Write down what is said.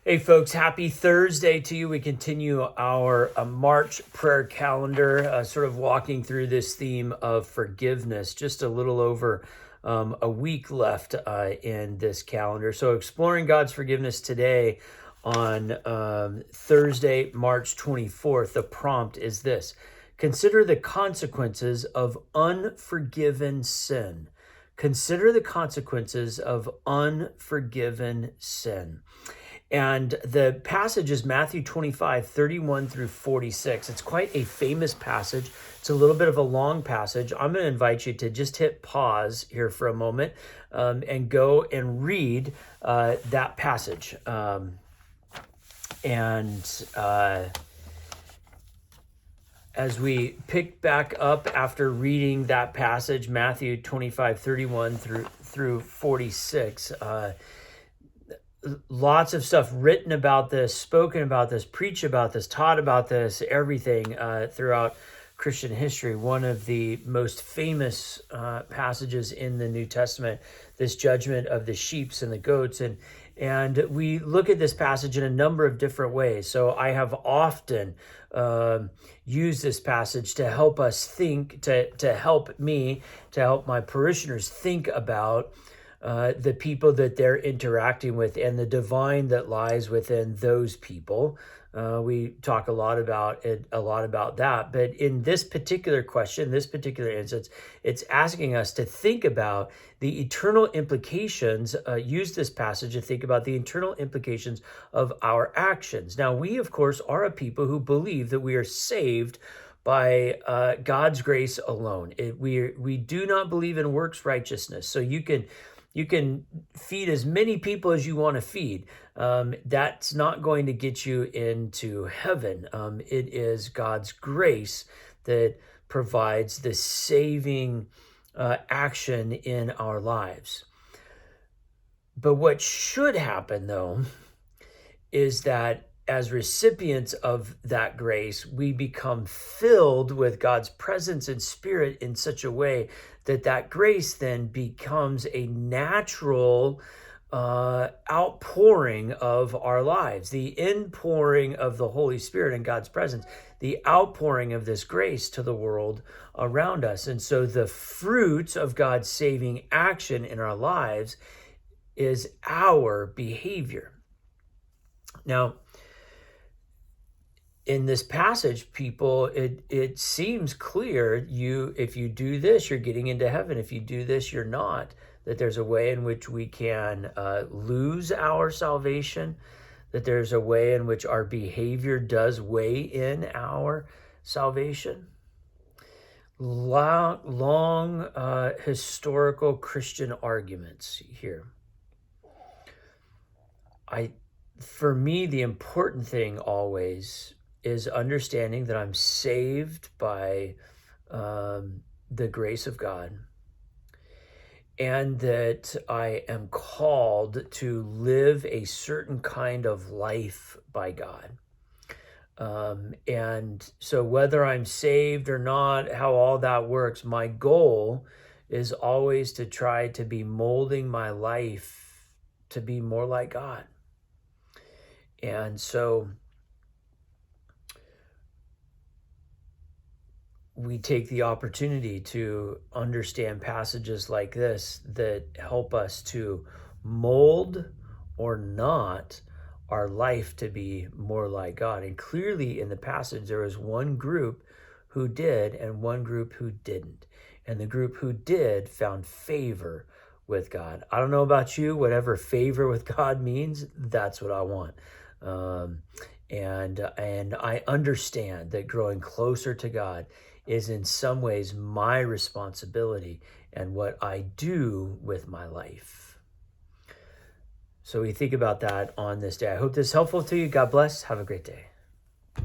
Hey folks, happy Thursday to you. We continue our March prayer calendar, sort of walking through this theme of forgiveness. Just a little over a week left in this calendar. So exploring God's forgiveness today on Thursday, March 24th. The prompt is this: consider the consequences of unforgiven sin. Consider the consequences of unforgiven sin. And the passage is Matthew 25, 31 through 46. It's quite a famous passage. It's a little bit of a long passage. I'm going to invite you to just hit pause here for a moment and go and read that passage. As we pick back up after reading that passage, Matthew 25, 31 through 46, lots of stuff written about this, spoken about this, preached about this, taught about this, everything throughout Christian history. One of the most famous passages in the New Testament, this judgment of the sheep and the goats. And we look at this passage in a number of different ways. So I have often used this passage to help us think, to help me, to help my parishioners think about the people that they're interacting with and the divine that lies within those people. We talk a lot about that. But in this particular question, this particular instance, it's asking us to think about the eternal implications, use this passage to think about the eternal implications of our actions. Now, we, of course, are a people who believe that we are saved by God's grace alone. We do not believe in works righteousness. So you can feed as many people as you want to feed. That's not going to get you into heaven. It is God's grace that provides the saving action in our lives. But what should happen, though, is that as recipients of that grace, we become filled with God's presence and spirit in such a way that grace then becomes a natural outpouring of our lives, the inpouring of the Holy Spirit and God's presence, the outpouring of this grace to the world around us. And so the fruits of God's saving action in our lives is our behavior. Now, in this passage, people, it seems clear, if you do this, you're getting into heaven. If you do this, you're not. That there's a way in which we can lose our salvation, that there's a way in which our behavior does weigh in our salvation. Long historical Christian arguments here. For me, the important thing always is understanding that I'm saved by the grace of God, and that I am called to live a certain kind of life by God. And so whether I'm saved or not, how all that works, my goal is always to try to be molding my life to be more like God. And so we take the opportunity to understand passages like this that help us to mold or not our life to be more like God. And clearly in the passage, there was one group who did and one group who didn't. And the group who did found favor with God. I don't know about you, whatever favor with God means, that's what I want. And I understand that growing closer to God is in some ways my responsibility and what I do with my life. So we think about that on this day. I hope this is helpful to you. God bless. Have a great day.